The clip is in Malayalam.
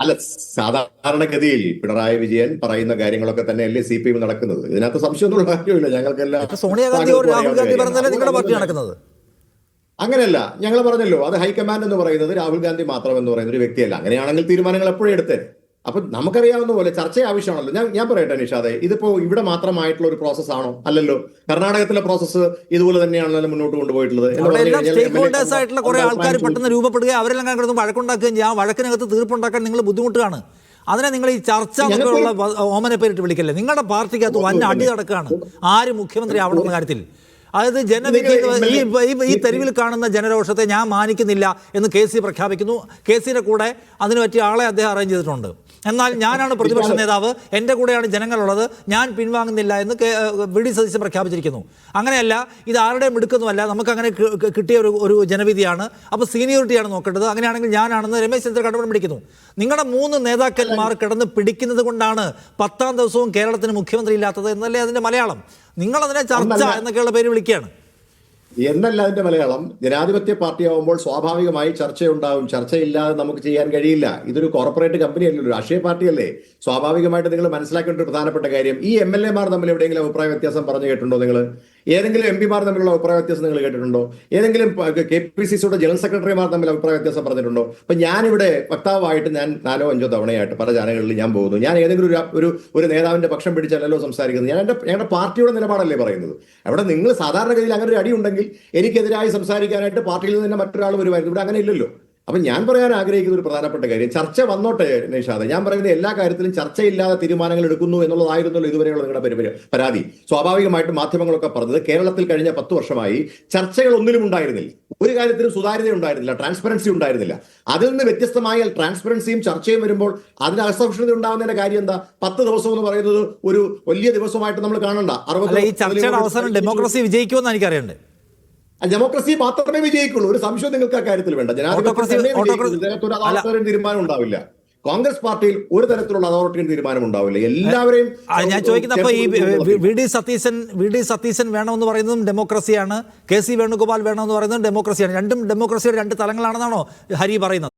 അല്ല, സാധാരണഗതിയിൽ പിണറായി വിജയൻ പറയുന്ന കാര്യങ്ങളൊക്കെ തന്നെയല്ലേ CPM നടക്കുന്നത്. ഇതിനകത്ത് സംശയമൊന്നുള്ള കാര്യമില്ല. ഞങ്ങൾക്കെല്ലാം സോണിയാഗാന്ധി രാഹുൽ ഗാന്ധി പറഞ്ഞാലേ നിങ്ങളുടെ പാർട്ടി നടക്കുന്നത്. അങ്ങനെയല്ല, ഞങ്ങൾ പറഞ്ഞല്ലോ, അത് ഹൈക്കമാൻഡ് എന്ന് പറയുന്നത് രാഹുൽ ഗാന്ധി മാത്രം എന്ന് പറയുന്ന ഒരു വ്യക്തിയല്ല. അങ്ങനെയാണെങ്കിൽ തീരുമാനങ്ങൾ എപ്പോഴും എടുത്തേ. അപ്പൊ നമുക്കറിയാവുന്ന പോലെ ചർച്ച ആവശ്യമാണല്ലോ. ഞാൻ പറയട്ടെ നിഷാദെ, ഇതിപ്പോ ഇവിടെ മാത്രമായിട്ടുള്ള ഒരു പ്രോസസ് ആണോ? അല്ലല്ലോ. കർണാടകത്തിലെ പ്രോസസ്സ് ഇതുപോലെ തന്നെയാണല്ലോ മുന്നോട്ട് കൊണ്ടുപോയിട്ടുള്ളത്. ആയിട്ടുള്ള കുറെ ആൾക്കാർ പെട്ടെന്ന് രൂപപ്പെടുക, അവരെല്ലാം കിടന്ന് വഴക്കുണ്ടാക്കുകയും ചെയ്യാം. വഴക്കിനകത്ത് തീർപ്പുണ്ടാക്കാൻ നിങ്ങൾ ബുദ്ധിമുട്ടാണ്. അതിനെ നിങ്ങൾ ഈ ചർച്ച എന്നൊക്കെയുള്ള ഓമനെ പേരിട്ട് വിളിക്കല്ലേ. നിങ്ങളുടെ പാർട്ടിക്കകത്ത് വൻ അടി നടക്കുകയാണ് ആര് മുഖ്യമന്ത്രി ആവണമെന്ന കാര്യത്തിൽ. അതായത് ഈ തെരുവിൽ കാണുന്ന ജനരോഷത്തെ ഞാൻ മാനിക്കുന്നില്ല എന്ന് KC പ്രഖ്യാപിക്കുന്നു. KCയുടെ കൂടെ അതിന് പറ്റിയ ആളെ അദ്ദേഹം അറേഞ്ച് ചെയ്തിട്ടുണ്ട്. എന്നാൽ ഞാനാണ് പ്രതിപക്ഷ നേതാവ്, എൻ്റെ കൂടെയാണ് ജനങ്ങളുള്ളത്, ഞാൻ പിൻവാങ്ങുന്നില്ല എന്ന് VD സതീശൻ പ്രഖ്യാപിച്ചിരിക്കുന്നു. അങ്ങനെയല്ല, ഇത് ആരുടെയും എടുക്കുന്നുമല്ല, നമുക്കങ്ങനെ കിട്ടിയ ഒരു ജനവിധിയാണ്. അപ്പോൾ സീനിയോറിറ്റിയാണ് നോക്കേണ്ടത്. അങ്ങനെയാണെങ്കിൽ ഞാനാണെന്ന് രമേശ് ചെന്നിത്തല കണ്ടുപിടി പിടിക്കുന്നു. നിങ്ങളുടെ 3 നേതാക്കന്മാർ കിടന്ന് പിടിക്കുന്നത് കൊണ്ടാണ് 10ാം ദിവസവും കേരളത്തിന് മുഖ്യമന്ത്രി ഇല്ലാത്തത് എന്നല്ലേ അതിൻ്റെ മലയാളം. നിങ്ങളതിനെ ചർച്ച എന്നൊക്കെയുള്ള പേര് വിളിക്കുകയാണ് എന്നല്ല അതിന്റെ മലയാളം. ജനാധിപത്യ പാർട്ടിയാവുമ്പോൾ സ്വാഭാവികമായി ചർച്ചയുണ്ടാവും. ചർച്ചയില്ലാതെ നമുക്ക് ചെയ്യാൻ കഴിയില്ല. ഇതൊരു കോർപ്പറേറ്റ് കമ്പനി അല്ലല്ലോ, രാഷ്ട്രീയ പാർട്ടിയല്ലേ. സ്വാഭാവികമായിട്ട് നിങ്ങൾ മനസ്സിലാക്കേണ്ട ഒരു പ്രധാനപ്പെട്ട കാര്യം, ഈ MLA മാർ തമ്മിൽ എവിടെയെങ്കിലും അഭിപ്രായ വ്യത്യാസം പറഞ്ഞു കേട്ടിട്ടുണ്ടോ? നിങ്ങൾ ഏതെങ്കിലും MP മാർ തമ്മിലുള്ള അഭിപ്രായ വ്യത്യാസം നിങ്ങൾ കേട്ടിട്ടുണ്ടോ? ഏതെങ്കിലും KPCCയുടെ ജനറൽ സെക്രട്ടറിമാർ തമ്മിൽ അഭിപ്രായ വ്യത്യാസം പറഞ്ഞിട്ടുണ്ടോ? അപ്പൊ ഞാനിവിടെ വക്താവായിട്ട് ഞാൻ 4 or 5 തവണയായിട്ട് പല ചാനലുകളിൽ ഞാൻ പോകുന്നു. ഞാൻ ഏതെങ്കിലും ഒരു നേതാവിന്റെ പക്ഷം പിടിച്ചല്ലോ സംസാരിക്കുന്നത്. ഞാൻ ഞങ്ങളുടെ പാർട്ടിയുടെ നിലപാടല്ലേ പറയുന്നത്. അവിടെ നിങ്ങൾ സാധാരണഗതിയിൽ അങ്ങനെ ഒരു അടി ഉണ്ടെങ്കിൽ എനിക്കെതിരായി സംസാരിക്കാനായിട്ട് പാർട്ടിയിൽ നിന്ന് തന്നെ മറ്റൊരാൾ വരുമായിരുന്നു. ഇവിടെ അങ്ങനെ ഇല്ലല്ലോ. അപ്പൊ ഞാൻ പറയാൻ ആഗ്രഹിക്കുന്ന ഒരു പ്രധാനപ്പെട്ട കാര്യം, ചർച്ച വന്നോട്ടെ നിഷാദ്. ഞാൻ പറയുന്നത് എല്ലാ കാര്യത്തിലും ചർച്ചയില്ലാതെ തീരുമാനങ്ങൾ എടുക്കുന്നു എന്നുള്ളതായിരുന്നല്ലോ ഇതുവരെയുള്ള നിങ്ങളുടെ പരാതി. സ്വാഭാവികമായിട്ടും മാധ്യമങ്ങളൊക്കെ പറഞ്ഞത് കേരളത്തിൽ കഴിഞ്ഞ 10 വർഷമായി ചർച്ചകൾ ഒന്നിലും ഉണ്ടായിരുന്നില്ല. ഒരു കാര്യത്തിലും സുതാര്യത ഉണ്ടായിരുന്നില്ല, ട്രാൻസ്പെറൻസി ഉണ്ടായിരുന്നില്ല. അതിൽ നിന്ന് വ്യത്യസ്തമായ ട്രാൻസ്പെറൻസിയും ചർച്ചയും വരുമ്പോൾ അതിന് അസഹിഷ്ണുത ഉണ്ടാകുന്നതിന്റെ കാര്യം എന്താ? 10 ദിവസം എന്ന് പറയുന്നത് ഒരു വലിയ ദിവസമായിട്ട് നമ്മൾ കാണണ്ട. 60 ഡെമോക്രസി വിജയിക്കുമെന്ന് എനിക്കറിയണ്ടേ? ഡെമോക്രസി മാത്രമേ വിജയിക്കുള്ളൂ. ഒരു സംശയം നിങ്ങൾക്ക് ആ കാര്യത്തിൽ വേണ്ട. ജനാധിപത്യം തീരുമാനം ഉണ്ടാവില്ല. കോൺഗ്രസ് പാർട്ടിയിൽ ഒരു തരത്തിലുള്ള അതോറിറ്റിയും തീരുമാനം ഉണ്ടാവില്ല. എല്ലാവരെയും ഞാൻ ചോദിക്കുന്നപ്പോൾ ഈ VD സതീശൻ വേണമെന്ന് പറയുന്നതും ഡെമോക്രസിയാണ്, KC വേണുഗോപാൽ വേണമെന്ന് പറയുന്നതും ഡെമോക്രസിയാണ്. രണ്ടും ഡെമോക്രസിയുടെ 2 തലങ്ങളാണെന്നാണോ ഹരി പറയുന്നത്?